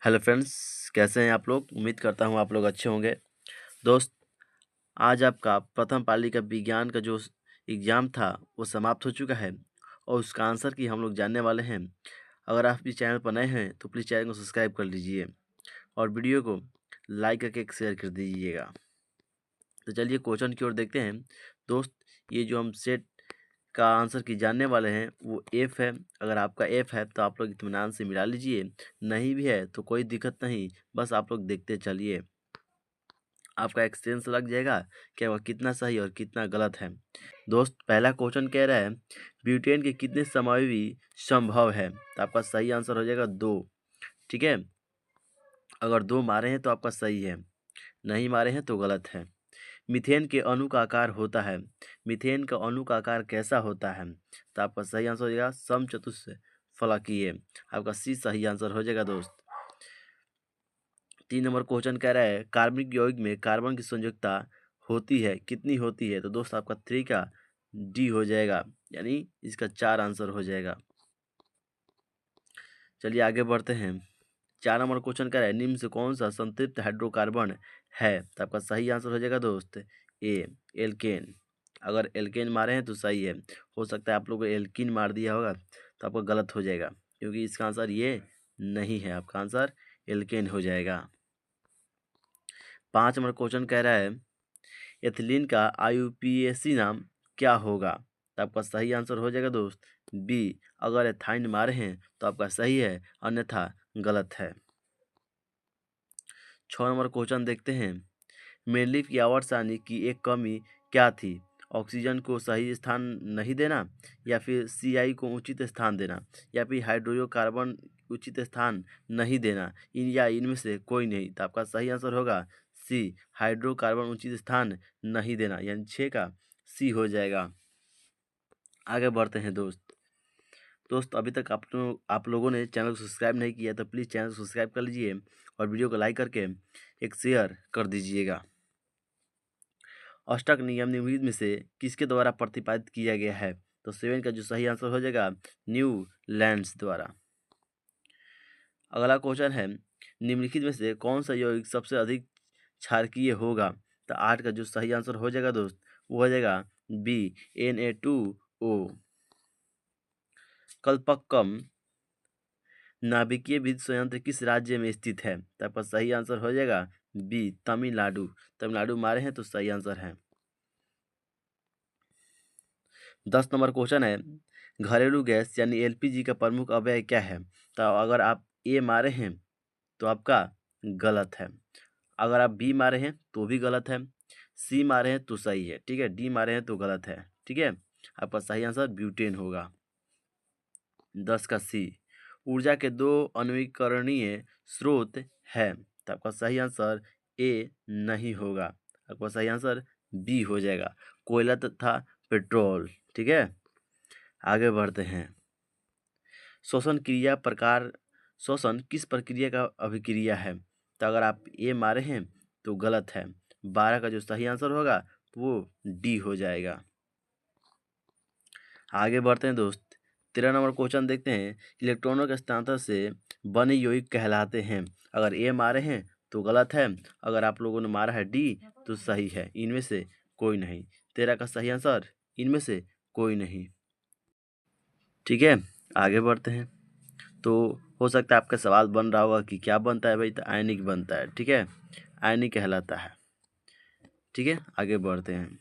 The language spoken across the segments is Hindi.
हेलो फ्रेंड्स, कैसे हैं आप लोग। उम्मीद करता हूं आप लोग अच्छे होंगे। दोस्त, आज आपका प्रथम पाली का विज्ञान का जो एग्ज़ाम था वो समाप्त हो चुका है और उसका आंसर की हम लोग जानने वाले हैं। अगर आप इस चैनल पर नए हैं तो प्लीज़ चैनल को सब्सक्राइब कर लीजिए और वीडियो को लाइक करके एक शेयर कर दीजिएगा। तो चलिए क्वेश्चन की ओर देखते हैं। दोस्त, ये जो हम सेट का आंसर की जानने वाले हैं वो एफ है। अगर आपका एफ है तो आप लोग इत्मीनान से मिला लीजिए, नहीं भी है तो कोई दिक्कत नहीं, बस आप लोग देखते चलिए। आपका एक्सपीरियंस लग जाएगा कि वह कितना सही और कितना गलत है। दोस्त, पहला क्वेश्चन कह रहा है ब्यूटेन के कितने समावयवी संभव है, तो आपका सही आंसर हो जाएगा 2। ठीक है, अगर 2 मारे हैं तो आपका सही है, नहीं मारे हैं तो गलत है। मीथेन के अणु का आकार होता है, मीथेन का अणु का आकार कैसा होता है, तो आपका सही आंसर हो जाएगा समचतुष्फलकीय। आपका सी सही आंसर हो जाएगा दोस्त। 3 नंबर क्वेश्चन कह रहा है कार्बनिक यौगिक में कार्बन की संयुक्ता होती है, कितनी होती है, तो दोस्त आपका 3 का डी हो जाएगा, यानी इसका 4 आंसर हो जाएगा। चलिए आगे बढ़ते हैं। 4 नंबर क्वेश्चन कह रहा है निम्न से कौन सा संतृप्त हाइड्रोकार्बन है, तो आपका सही आंसर हो जाएगा दोस्त ए, एल्केन। अगर एल्केन मारे हैं तो सही है, हो सकता है आप लोगों को एल्किन मार दिया होगा तो आपका गलत हो जाएगा, क्योंकि इसका आंसर ये नहीं है, आपका आंसर एल्केन हो जाएगा। 5 नंबर क्वेश्चन कह रहा है एथिलीन का आईयूपीएसी नाम क्या होगा, तो आपका सही आंसर हो जाएगा दोस्त बी। अगर एथाइन मारे हैं तो आपका सही है, अन्यथा गलत है। 6 नंबर क्वेश्चन देखते हैं मेनलिफ की आवर्तसारणी की एक कमी क्या थी, ऑक्सीजन को सही स्थान नहीं देना, या फिर सीआई को उचित स्थान देना, या फिर हाइड्रोकार्बन उचित स्थान नहीं देना, इन या इनमें से कोई नहीं, तो आपका सही आंसर होगा सी, हाइड्रोकार्बन उचित स्थान नहीं देना, यानी 6 का सी हो जाएगा। आगे बढ़ते हैं दोस्त, अभी तक आप लोगों ने चैनल को सब्सक्राइब नहीं किया तो प्लीज़ चैनल को सब्सक्राइब कर लीजिए और वीडियो को लाइक करके एक शेयर कर दीजिएगा। अष्टक नियम निम्नलिखित में से किसके द्वारा प्रतिपादित किया गया है, तो 7 का जो सही आंसर हो जाएगा न्यूलैंड्स द्वारा। अगला क्वेश्चन है निम्नलिखित में से कौन सा यौगिक सबसे अधिक क्षारकीय होगा, तो 8 का जो सही आंसर हो जाएगा दोस्त वो हो जाएगा बी, Na2O। कल्पक्कम नाभिकीय विद्युत संयंत्र किस राज्य में स्थित है, तो आपका सही आंसर हो जाएगा बी, तमिलनाडु। तमिलनाडु मारे हैं तो सही आंसर है। 10 नंबर क्वेश्चन है घरेलू गैस यानी एलपीजी का प्रमुख अवयव क्या है, तो अगर आप ए मारे हैं तो आपका गलत है, अगर आप बी मारे हैं तो भी गलत है, सी मारे हैं तो सही है, ठीक है, डी मारे हैं तो गलत है, ठीक है, आपका सही आंसर ब्यूटेन होगा। 10 का सी ऊर्जा के 2 अनवीकरणीय स्रोत है, तो आपका सही आंसर ए नहीं होगा, आपका सही आंसर बी हो जाएगा, कोयला तथा पेट्रोल। ठीक है, आगे बढ़ते हैं। श्वसन क्रिया प्रकार श्वसन किस प्रक्रिया का अभिक्रिया है, तो अगर आप ए मारे हैं तो गलत है, 12 का जो सही आंसर होगा वो डी हो जाएगा। आगे बढ़ते हैं दोस्त, 13 नंबर क्वेश्चन देखते हैं इलेक्ट्रॉनों के हस्तांतरण से बने यौगिक कहलाते हैं, अगर ए मारे हैं तो गलत है, अगर आप लोगों ने मारा है डी तो सही है, इनमें से कोई नहीं। 13 का सही आंसर इनमें से कोई नहीं। ठीक है, आगे बढ़ते हैं। तो हो सकता है आपका सवाल बन रहा होगा कि क्या बनता है भाई, तो आयनिक बनता है। ठीक है, आयनिक कहलाता है। ठीक है, आगे बढ़ते हैं।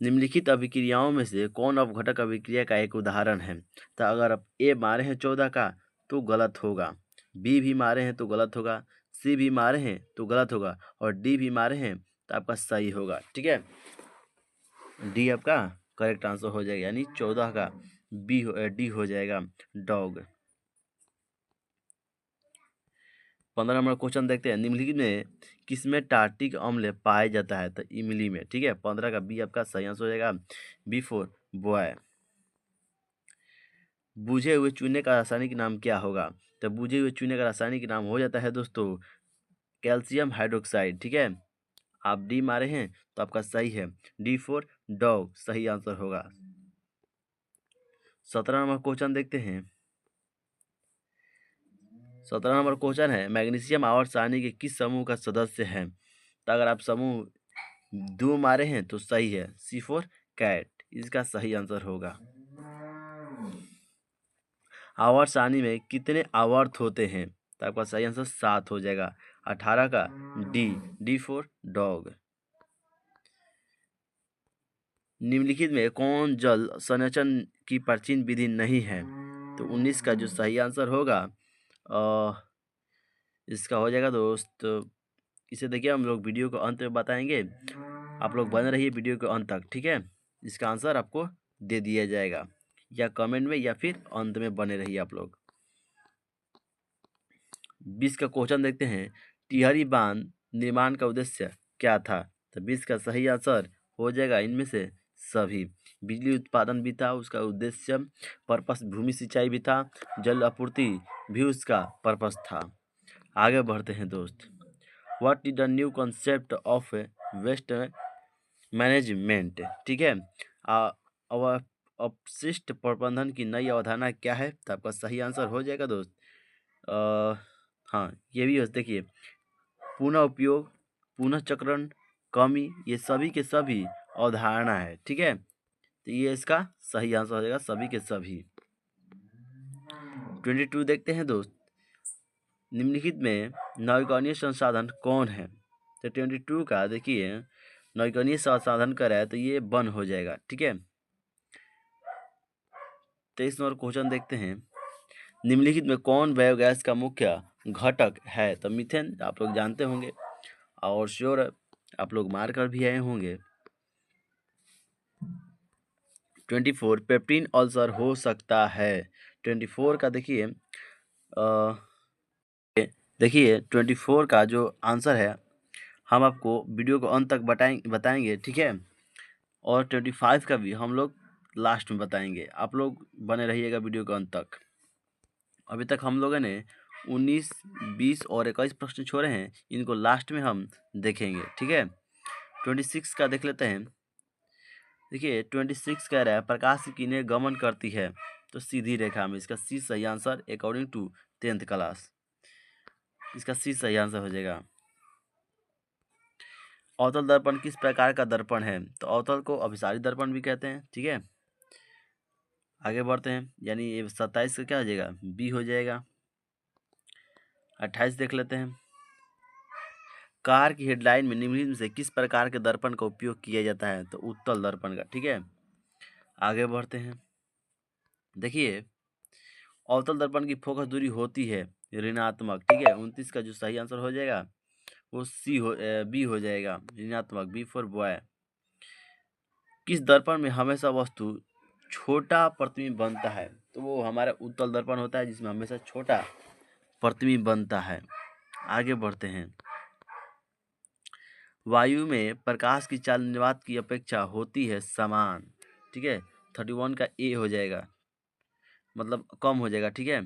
निम्नलिखित अभिक्रियाओं में से कौन अपघटक अभिक्रिया का एक उदाहरण है, तो अगर आप ए मारे हैं 14 का तो गलत होगा, बी भी मारे हैं तो गलत होगा, सी भी मारे हैं तो गलत होगा, और डी भी मारे हैं तो आपका सही होगा। ठीक है, डी आपका करेक्ट आंसर हो जाएगा, यानी 14 का डी हो जाएगा, डॉग। 15 नंबर क्वेश्चन देखते हैं निम्नलिखित में किसमें टार्टिक अम्ल पाया जाता है, तो इमली में। ठीक है, 15 का बी आपका सही आंसर हो जाएगा, बी फॉर बॉय। बुझे हुए चूने का रासायनिक नाम क्या होगा, तो बुझे हुए चूने का रासायनिक नाम हो जाता है दोस्तों कैल्शियम हाइड्रोक्साइड। ठीक है, आप डी मारे हैं तो आपका सही है, डी फॉर डॉग सही आंसर होगा। 17 नंबर क्वेश्चन देखते हैं 17 नंबर क्वेश्चन है, मैग्नीशियम आवर्त सारणी के किस समूह का सदस्य है? तो अगर आप समूह 2 मारे हैं तो सही है, C4 कैट इसका सही आंसर होगा। आवर्त सारणी में कितने आवर्त होते हैं? तो आपका सही आंसर 7 हो जाएगा। 18 का D फॉर डॉग। निम्नलिखित में कौन जल संचयन की प्राचीन विधि नहीं है? तो 19 का जो सही आंसर होगा इसका हो जाएगा दोस्त, इसे देखिए हम लोग वीडियो को अंत में बताएंगे, आप लोग बने रहिए वीडियो के अंत तक, ठीक है। इसका आंसर आपको दे दिया जाएगा या कमेंट में या फिर अंत में बने रहिए आप लोग। 20 का क्वेश्चन देखते हैं, टिहरी बांध निर्माण का उद्देश्य क्या था? तो 20 का सही आंसर हो जाएगा इनमें से सभी। बिजली उत्पादन भी था उसका उद्देश्य, पर्पस भूमि सिंचाई भी था, जल आपूर्ति भी उसका पर्पस था। आगे बढ़ते हैं दोस्त। What is the new concept of waste management? ठीक है, अपशिष्ट प्रबंधन की नई अवधारणा क्या है? तो आपका सही आंसर हो जाएगा दोस्त हाँ, ये भी देखिए, पुनः उपयोग, पुनः चक्रण, कमी, ये सभी के सभी अवधारणा है, ठीक है। तो ये इसका सही आंसर हो जाएगा, सभी के सभी। 22 देखते हैं दोस्त, निम्नलिखित में नवीकरणीय संसाधन कौन है? तो 22 का देखिए, नवीकरणीय संसाधन का है तो ये वन हो जाएगा, ठीक है। 23 नंबर क्वेश्चन देखते हैं, निम्नलिखित में कौन बायोगैस का मुख्य घटक है? तो मीथेन आप लोग जानते होंगे और श्योर आप लोग मार कर भी आए होंगे। 24 पेप्टिन अल्सर हो सकता है? 24 का देखिए 24 का जो आंसर है हम आपको वीडियो को अंत तक बताएंगे, ठीक है। और 25 का भी हम लोग लास्ट में बताएंगे, आप लोग बने रहिएगा वीडियो के अंत तक। अभी तक हम लोगों ने 19, 20 और 21 प्रश्न छोड़े हैं, इनको लास्ट में हम देखेंगे, ठीक है। 26 का देख लेते हैं। देखिए 26 कह रहा है प्रकाश की किरणें गमन करती है तो सीधी रेखा में, इसका सी सही answer according to 10th class, इसका सी सही आंसर हो जाएगा। अवतल दर्पण किस प्रकार का दर्पण है? तो अवतल को अभिसारी दर्पण भी कहते हैं, ठीक है। आगे बढ़ते हैं, यानी ये 27 का क्या हो जाएगा? बी हो जाएगा। 28 देख लेते हैं, कार की हेडलाइन में निम्नलिखित में से किस प्रकार के दर्पण का उपयोग किया जाता है? तो उत्तल दर्पण का, ठीक है। आगे बढ़ते हैं, देखिए अवतल दर्पण की फोकस दूरी होती है ऋणात्मक, ठीक है। 29 का जो सही आंसर हो जाएगा वो बी हो जाएगा, ऋणात्मक, बी फॉर बॉय। किस दर्पण में हमेशा वस्तु छोटा प्रतिबिंब बनता है? तो वो हमारा उत्तल दर्पण होता है जिसमें हमेशा छोटा प्रतिबिंब बनता है। आगे बढ़ते हैं, वायु में प्रकाश की चाल निर्वात की अपेक्षा होती है समान, ठीक है। 31 का ए हो जाएगा, मतलब कम हो जाएगा, ठीक है,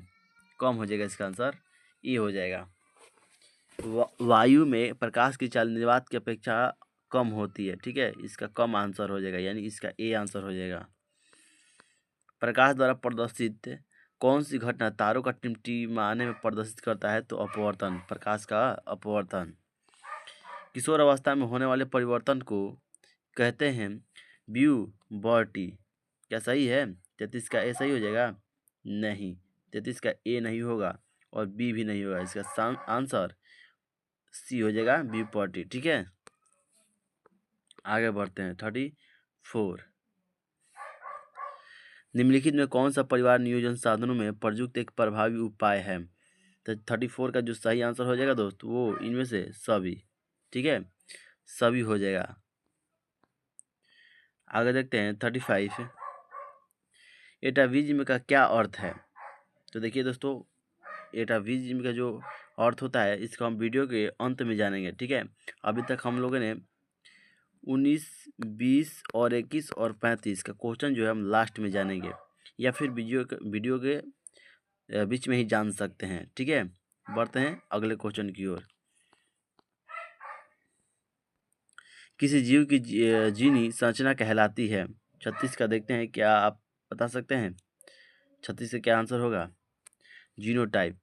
कम हो जाएगा, इसका आंसर ए हो जाएगा। वायु में प्रकाश की चाल निर्वात की अपेक्षा कम होती है, ठीक है, इसका कम आंसर हो जाएगा, यानी इसका ए आंसर हो जाएगा। प्रकाश द्वारा प्रदर्शित कौन सी घटना तारों का टिमटिमाने में प्रदर्शित करता है? तो अपवर्तन, प्रकाश का अपवर्तन। किशोर अवस्था में होने वाले परिवर्तन को कहते हैं प्यूबर्टी, क्या सही है? 33 का ए सही हो जाएगा? नहीं, 33 का ए नहीं होगा और बी भी नहीं होगा, इसका आंसर सी हो जाएगा, प्यूबर्टी, ठीक है। आगे बढ़ते हैं, 34, निम्नलिखित में कौन सा परिवार नियोजन साधनों में प्रयुक्त एक प्रभावी उपाय है? तो 34 का जो सही आंसर हो जाएगा दोस्त वो इनमें से सभी, ठीक है, सभी हो जाएगा। आगे देखते हैं 35, एटाविज्म का क्या अर्थ है? तो देखिए दोस्तों, एटाविज्म का जो अर्थ होता है इसको हम वीडियो के अंत में जानेंगे, ठीक है। अभी तक हम लोगों ने 19, 20 और 21 और 35 का क्वेश्चन जो है हम लास्ट में जानेंगे या फिर वीडियो के बीच में ही जान सकते हैं, ठीक है। बढ़ते हैं अगले क्वेश्चन की ओर। किसी जीव की जीनी संरचना कहलाती है? 36 का देखते हैं, क्या आप बता सकते हैं 36 से क्या आंसर होगा? जीनोटाइप,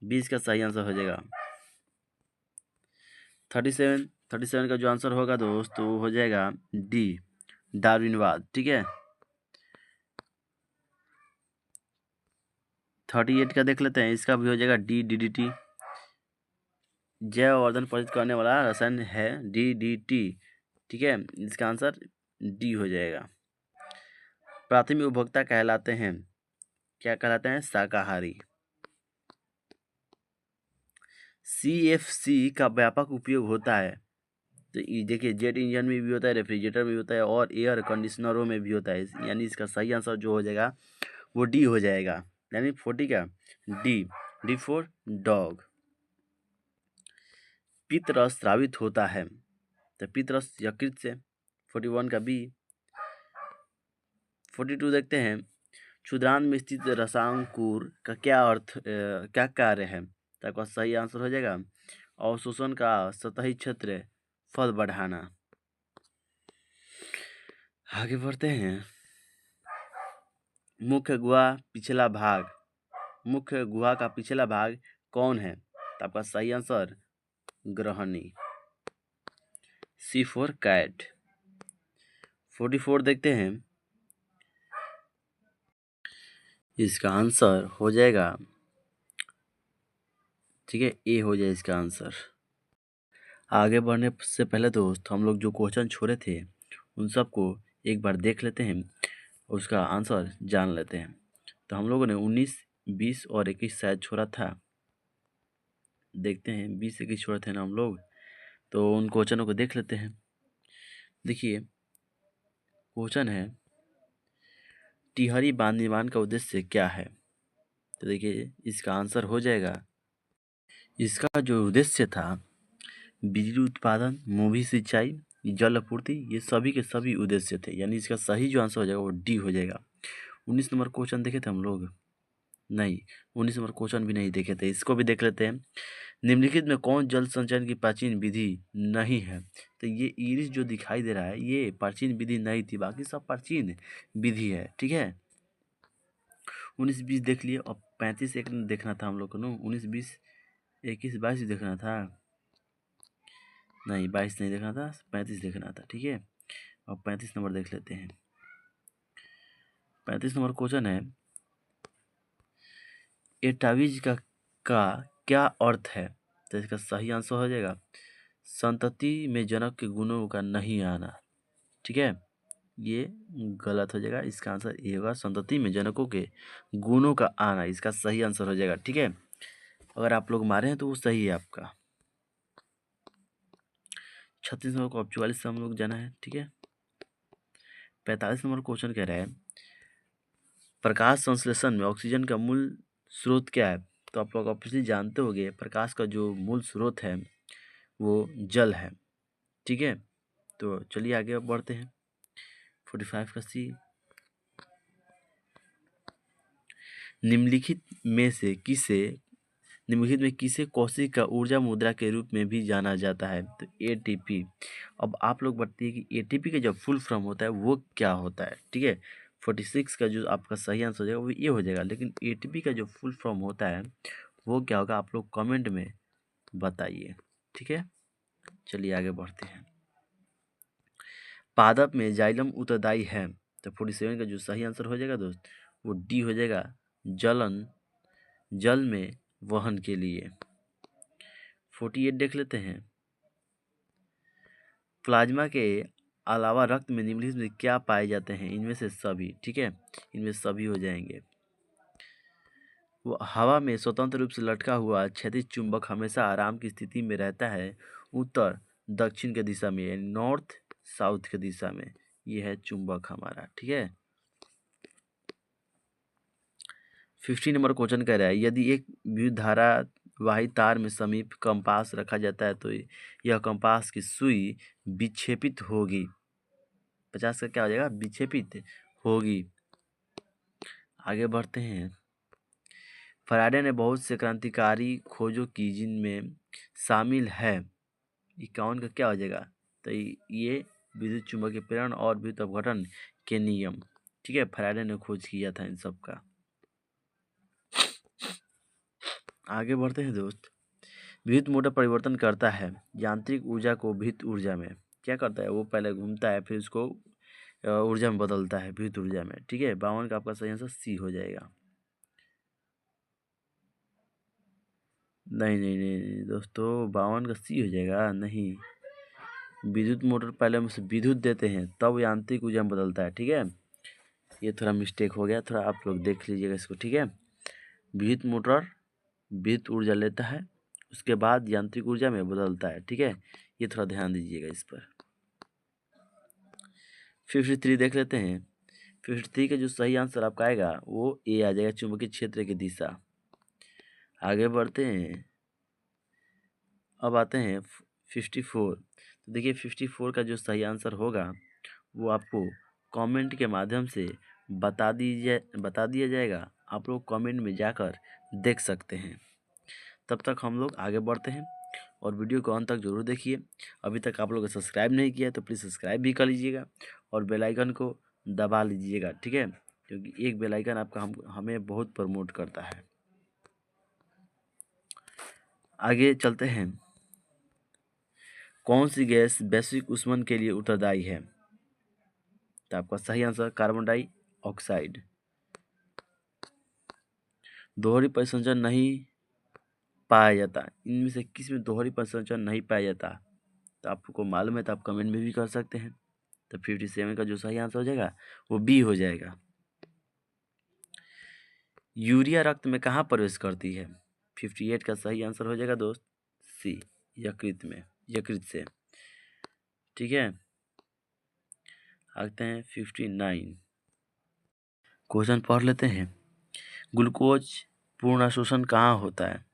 20 का सही आंसर हो जाएगा। 37 का जो आंसर होगा दोस्त वो हो जाएगा डी, डार्विनवाद। ठीक है। 38 का देख लेते हैं, इसका भी हो जाएगा डी, डीडीटी। जैव अवर्धन प्रभावित करने वाला रसायन है डीडीटी। ठीक है, इसका आंसर डी हो जाएगा। प्राथमिक उपभोक्ता कहलाते हैं, क्या कहलाते हैं? शाकाहारी। CFC का व्यापक उपयोग होता है, तो ये देखिए जेट इंजन में भी होता है, रेफ्रिजरेटर में भी होता है और एयर कंडीशनरों में भी होता है। यानी इसका सही आंसर जो हो जाएगा वो डी हो जाएगा। यानी 40 का डी, डी फॉर डॉग। पित्त रस स्रावित होता है, तो पित्त रस यकृत से। 41 का बी। 42 देखते हैं, क्षुद्रांत में स्थित रसांकुर का क्या अर्थ, क्या कार्य है? तो आपका सही आंसर हो जाएगा अवशोषण का सतही क्षेत्र, फल बढ़ाना। आगे बढ़ते हैं, मुख्य गुहा पिछला भाग, मुख्य गुहा का पिछला भाग कौन है? तो आपका सही आंसर ग्रहणी, सी फॉर कैट। 44 देखते हैं, इसका आंसर हो जाएगा, ठीक है, ए हो जाए इसका आंसर। आगे बढ़ने से पहले दोस्त हम लोग जो क्वेश्चन छोड़े थे उन सबको एक बार देख लेते हैं, उसका आंसर जान लेते हैं। तो हम लोगों ने 19, 20 और 21 शायद छोड़ा था। देखते हैं 20, 21 छोड़े थे ना हम लोग, तो उन क्वेश्चनों को देख लेते हैं। देखिए क्वेश्चन है, टिहरी बांध निर्माण का उद्देश्य क्या है? तो देखिए इसका आंसर हो जाएगा, इसका जो उद्देश्य था बिजली उत्पादन, मूवी सिंचाई, जल आपूर्ति, ये सभी के सभी उद्देश्य थे। यानी इसका सही जो आंसर हो जाएगा वो डी हो जाएगा। 19 नंबर क्वेश्चन देखे थे हम लोग? नहीं, 19 नंबर क्वेश्चन भी नहीं देखे थे, इसको भी देख लेते हैं। निम्नलिखित में कौन जल संचयन की प्राचीन विधि नहीं है? तो ये इरिस जो दिखाई दे रहा है ये प्राचीन विधि नहीं थी, बाकी सब प्राचीन विधि है। ठीक है, 19, 20 देख लिए, और 35 एक देखना था हम लोग को ना। 19, 20, 21, 22 देखना था, नहीं 22 नहीं देखना था, 35 देखना था। ठीक है, अब 35 नंबर देख लेते हैं। 35 नंबर क्वेश्चन है, एटावीज का क्या अर्थ है? तो इसका सही आंसर हो जाएगा संतति में जनक के गुणों का नहीं आना। ठीक है, ये गलत हो जाएगा, इसका आंसर ये होगा संतति में जनकों के गुणों का आना, इसका सही आंसर हो जाएगा। ठीक है, अगर आप लोग मारे हैं तो वो सही है आपका। 36 नंबर को अब 44 से हम लोग जाना है। ठीक है, 45 नंबर क्वेश्चन कह रहा है, प्रकाश संश्लेषण में ऑक्सीजन का मूल स्रोत क्या है? तो आप लोग ऑब्वियसली जानते होंगे प्रकाश का जो मूल स्रोत है वो जल है। ठीक है, तो चलिए आगे बढ़ते हैं। 45 का सी, निम्नलिखित में किसे कौशिक का ऊर्जा मुद्रा के रूप में भी जाना जाता है? तो एटीपी। अब आप लोग बताइए कि एटीपी का जब फुल फॉर्म होता है वो क्या होता है? ठीक है, 46 का जो आपका सही आंसर हो जाएगा वो ये हो जाएगा, लेकिन एटीपी का जो फुल फॉर्म होता है वो क्या होगा आप लोग कमेंट में बताइए। ठीक है, चलिए आगे बढ़ते हैं। पादप में जाइलम उत्तरदायी है, तो 47 का जो सही आंसर हो जाएगा दोस्त वो डी हो जाएगा, जल में वहन के लिए। 48 देख लेते हैं, प्लाज्मा के अलावा रक्त में निम्नलिखित में क्या पाए जाते हैं? इनमें से सभी। ठीक है, इनमें सभी हो जाएंगे। वो हवा में स्वतंत्र रूप से लटका हुआ क्षैतिज चुंबक हमेशा आराम की स्थिति में रहता है उत्तर दक्षिण के दिशा में, यानी नॉर्थ साउथ के दिशा में। ये है चुंबक हमारा। ठीक है, 50 नंबर क्वेश्चन कह रहा है, यदि एक विद्युत धारावाही तार में समीप कंपास रखा जाता है तो यह कंपास की सुई विक्षेपित होगी। 50 का क्या हो जाएगा? विक्षेपित होगी। आगे बढ़ते हैं, फैराडे ने बहुत से क्रांतिकारी खोजों की जिनमें शामिल है 51 का क्या हो जाएगा? तो ये विद्युत चुंबकीय प्रेरण और विद्युत अपघटन के नियम। ठीक है, फैराडे ने खोज किया था इन सब का। आगे बढ़ते हैं दोस्त। विद्युत मोटर परिवर्तन करता है यांत्रिक ऊर्जा को विद्युत ऊर्जा में। क्या करता है, वो पहले घूमता है फिर उसको ऊर्जा में बदलता है, विद्युत ऊर्जा में। ठीक है, 52 का आपका सही आंसर सी हो जाएगा। नहीं नहीं नहीं नहीं दोस्तों, 52 का सी हो जाएगा नहीं। विद्युत मोटर पहले हम उसे विद्युत देते हैं तब यांत्रिक ऊर्जा में बदलता है। ठीक है, ये थोड़ा मिस्टेक हो गया, थोड़ा आप लोग देख लीजिएगा इसको। ठीक है, विद्युत मोटर विद्युत ऊर्जा लेता है, उसके बाद यांत्रिक ऊर्जा में बदलता है। ठीक है, ये थोड़ा ध्यान दीजिएगा इस पर। 53 देख लेते हैं। 53 का जो सही आंसर आपका आएगा वो ए आ जाएगा, चुंबकीय क्षेत्र की दिशा। आगे बढ़ते हैं, अब आते हैं 54। तो देखिए 54 का जो सही आंसर होगा वो आपको कमेंट के माध्यम से बता दिया जाएगा। आप लोग कमेंट में जाकर देख सकते हैं। तब तक हम लोग आगे बढ़ते हैं और वीडियो को अंत तक जरूर देखिए। अभी तक आप लोग सब्सक्राइब नहीं किया तो प्लीज़ सब्सक्राइब भी कर लीजिएगा और बेल आइकन को दबा लीजिएगा। ठीक है, क्योंकि एक बेल आइकन आपका हमें बहुत प्रमोट करता है। आगे चलते हैं। कौन सी गैस वैश्विक ऊष्मन के लिए उत्तरदायी है? तो आपका सही आंसर कार्बन डाइऑक्साइड। दोहरी परिसंचरण नहीं पाया जाता, इनमें से किस में दोहरी परिसंचरण नहीं पाया जाता? तो आपको मालूम है तो आप कमेंट में भी कर सकते हैं। तो 57 का जो सही आंसर हो जाएगा वो बी हो जाएगा। यूरिया रक्त में कहाँ प्रवेश करती है? 58 का सही आंसर हो जाएगा दोस्त सी, यकृत में, यकृत से। ठीक है, आते हैं 59। क्वेश्चन पढ़ लेते हैं। ग्लूकोज पूर्ण अवशोषण कहाँ होता है?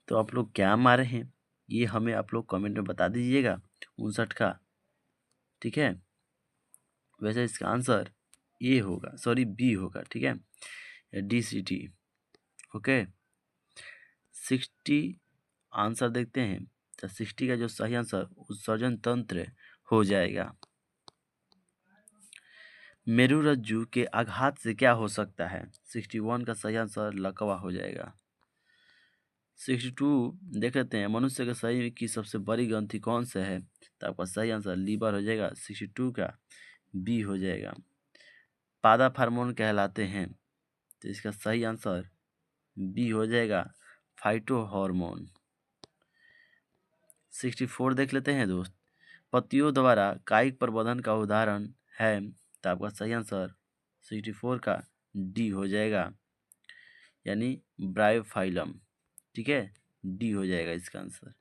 तो आप लोग क्या मारे हैं ये हमें आप लोग कमेंट में बता दीजिएगा। 59 का। ठीक है, वैसे इसका आंसर ए होगा, सॉरी बी होगा। ठीक है, DCT। ओके, 60 आंसर देखते हैं। तो 60 का जो सही आंसर उत्सर्जन तंत्र हो जाएगा। मेरुरज्जु के आघात से क्या हो सकता है? 61 का सही आंसर लकवा हो जाएगा। 62 देख लेते हैं। मनुष्य के शरीर की सबसे बड़ी ग्रंथि कौन सा है? तो आपका सही आंसर लीवर हो जाएगा। 62 का बी हो जाएगा। पादप हार्मोन कहलाते हैं, तो इसका सही आंसर बी हो जाएगा, फाइटो हार्मोन। 64 देख लेते हैं दोस्त। पत्तियों द्वारा कायिक प्रवर्धन का उदाहरण है, तो आपका सही आंसर 64 का डी हो जाएगा, यानी ब्रायोफाइलम। ठीक है, डी हो जाएगा इसका आंसर।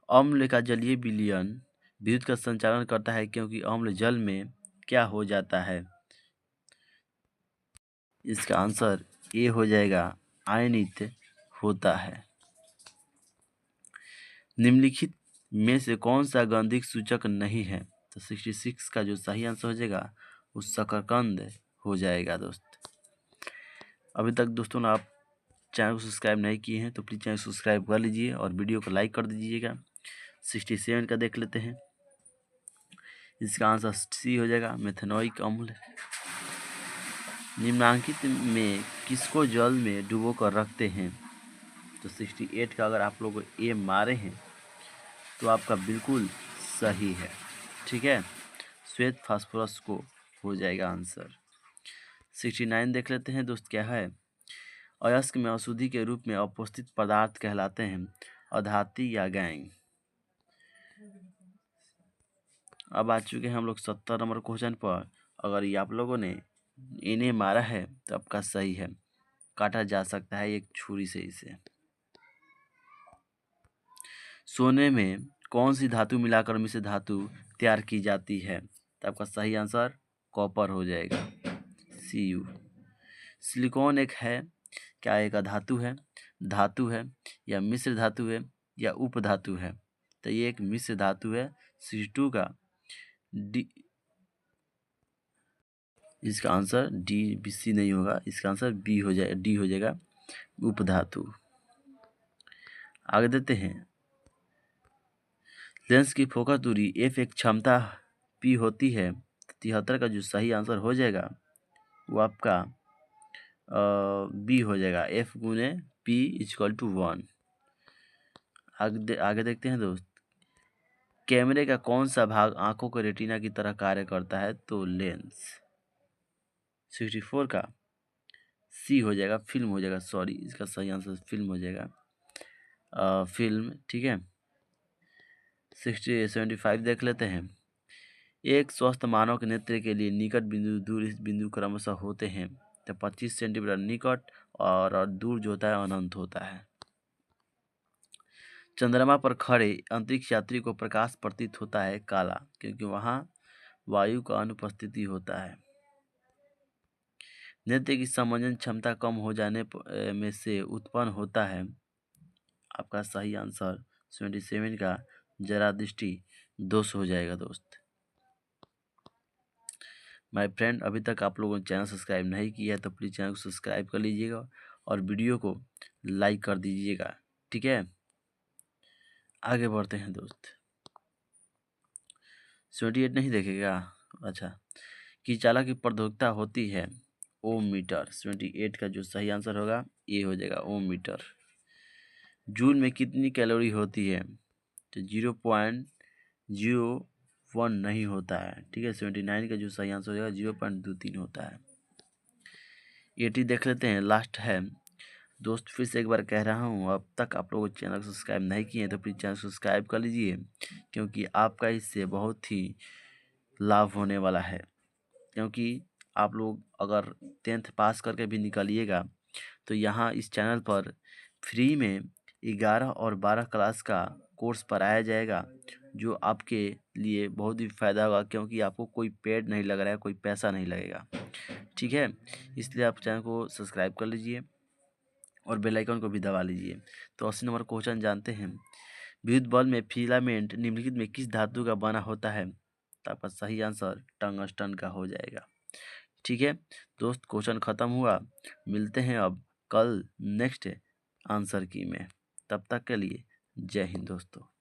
अम्ल का जलीय विलयन विद्युत का संचालन करता है क्योंकि अम्ल जल में क्या हो जाता है? इसका आंसर ए हो जाएगा, आयनित होता है। निम्नलिखित में से कौन सा गंधिक सूचक नहीं है? तो 66 का जो सही आंसर हो जाएगा वो शकरकंद हो जाएगा दोस्त। अभी तक दोस्तों आप चैनल को सब्सक्राइब नहीं किए हैं तो प्लीज़ चैनल को सब्सक्राइब कर लीजिए और वीडियो को लाइक कर दीजिएगा। 67 का देख लेते हैं। इसका आंसर सी हो जाएगा, मेथेनोइक अम्ल। निम्नांकित में किसको जल में डुबो कर रखते हैं? तो 68 का अगर आप लोग ए मारे हैं तो आपका बिल्कुल सही है। ठीक है, श्वेत फास्फोरस को हो जाएगा आंसर। 69 देख लेते हैं दोस्त, क्या है? अयस्क में अशुद्धि के रूप में अवस्थित पदार्थ कहलाते हैं अधाती या गैंग। अब आ चुके हैं हम लोग 70 नंबर क्वेश्चन पर। अगर ये आप लोगों ने इन्हें मारा है तो आपका सही है, काटा जा सकता है एक छुरी से इसे। सोने में कौन सी धातु मिलाकर मिश्र धातु तैयार की जाती है? तो आपका सही आंसर कॉपर हो जाएगा, Cu। सिलिकॉन एक है, क्या एक धातु है या मिश्र धातु है या उप धातु है? तो ये एक मिश्र धातु है। 62 का डी, इसका आंसर सी नहीं होगा, इसका आंसर बी हो जाएगा, डी हो जाएगा, उप धातु। आगे देते हैं। लेंस की फोकस दूरी f एक क्षमता p होती है। 73 का जो सही आंसर हो जाएगा वो आपका बी हो जाएगा, F गुने P इक्वल टू 1। आगे देखते हैं दोस्त, कैमरे का कौन सा भाग आंखों के रेटिना की तरह कार्य करता है? तो लेंस। 64 का सी हो जाएगा, फिल्म हो जाएगा, सॉरी इसका सही आंसर फिल्म हो जाएगा, फिल्म। ठीक है, 75 देख लेते हैं। एक स्वस्थ मानव के नेत्र के लिए निकट बिंदु, दूर बिंदु क्रमशः होते हैं। तो 25 सेंटीमीटर निकट और दूर जो होता है अनंत होता है। चंद्रमा पर खड़े अंतरिक्ष यात्री को प्रकाश प्रतीत होता है काला, क्योंकि वहां वायु का अनुपस्थिति होता है। नेत्र की संवेदन क्षमता कम हो जाने में से उत्पन्न होता है। आपका सही आंसर 77 का जरा दृष्टि दोष हो जाएगा दोस्त। माय फ्रेंड, अभी तक आप लोगों ने चैनल सब्सक्राइब नहीं किया है तो प्लीज़ चैनल को सब्सक्राइब कर लीजिएगा और वीडियो को लाइक कर दीजिएगा। ठीक है, आगे बढ़ते हैं दोस्त। 78 नहीं देखेगा? अच्छा, कि चालक की प्रौद्योगिकता होती है ओम मीटर। 78 का जो सही आंसर होगा ये हो जाएगा ओम मीटर। जूल में कितनी कैलोरी होती है? तो 0.01 नहीं होता है। ठीक है, 79 का जो सही आंसर हो जाएगा 0.23 होता है। 80 देख लेते हैं, लास्ट है दोस्त। फिर से एक बार कह रहा हूँ, अब तक आप लोग चैनल को सब्सक्राइब नहीं किए हैं तो प्लीज़ चैनल सब्सक्राइब कर लीजिए, क्योंकि आपका इससे बहुत ही लाभ होने वाला है। क्योंकि आप लोग अगर 10th पास करके भी निकलिएगा तो यहाँ इस चैनल पर फ्री में 11 और 12 क्लास का कोर्स पढ़ाया जाएगा, जो आपके लिए बहुत ही फ़ायदा होगा, क्योंकि आपको कोई पेड नहीं लग रहा है, कोई पैसा नहीं लगेगा। ठीक है, इसलिए आप चैनल को सब्सक्राइब कर लीजिए और बेल आइकन को भी दबा लीजिए। तो 80 नंबर क्वेश्चन जानते हैं, विद्युत बल्ब में फिलामेंट निम्नलिखित में किस धातु का बना होता है? तो आपका सही आंसर टंगस्टन का हो जाएगा। ठीक है दोस्त, क्वेश्चन खत्म हुआ। मिलते हैं अब कल नेक्स्ट आंसर की में। तब तक के लिए जय हिंद दोस्तों।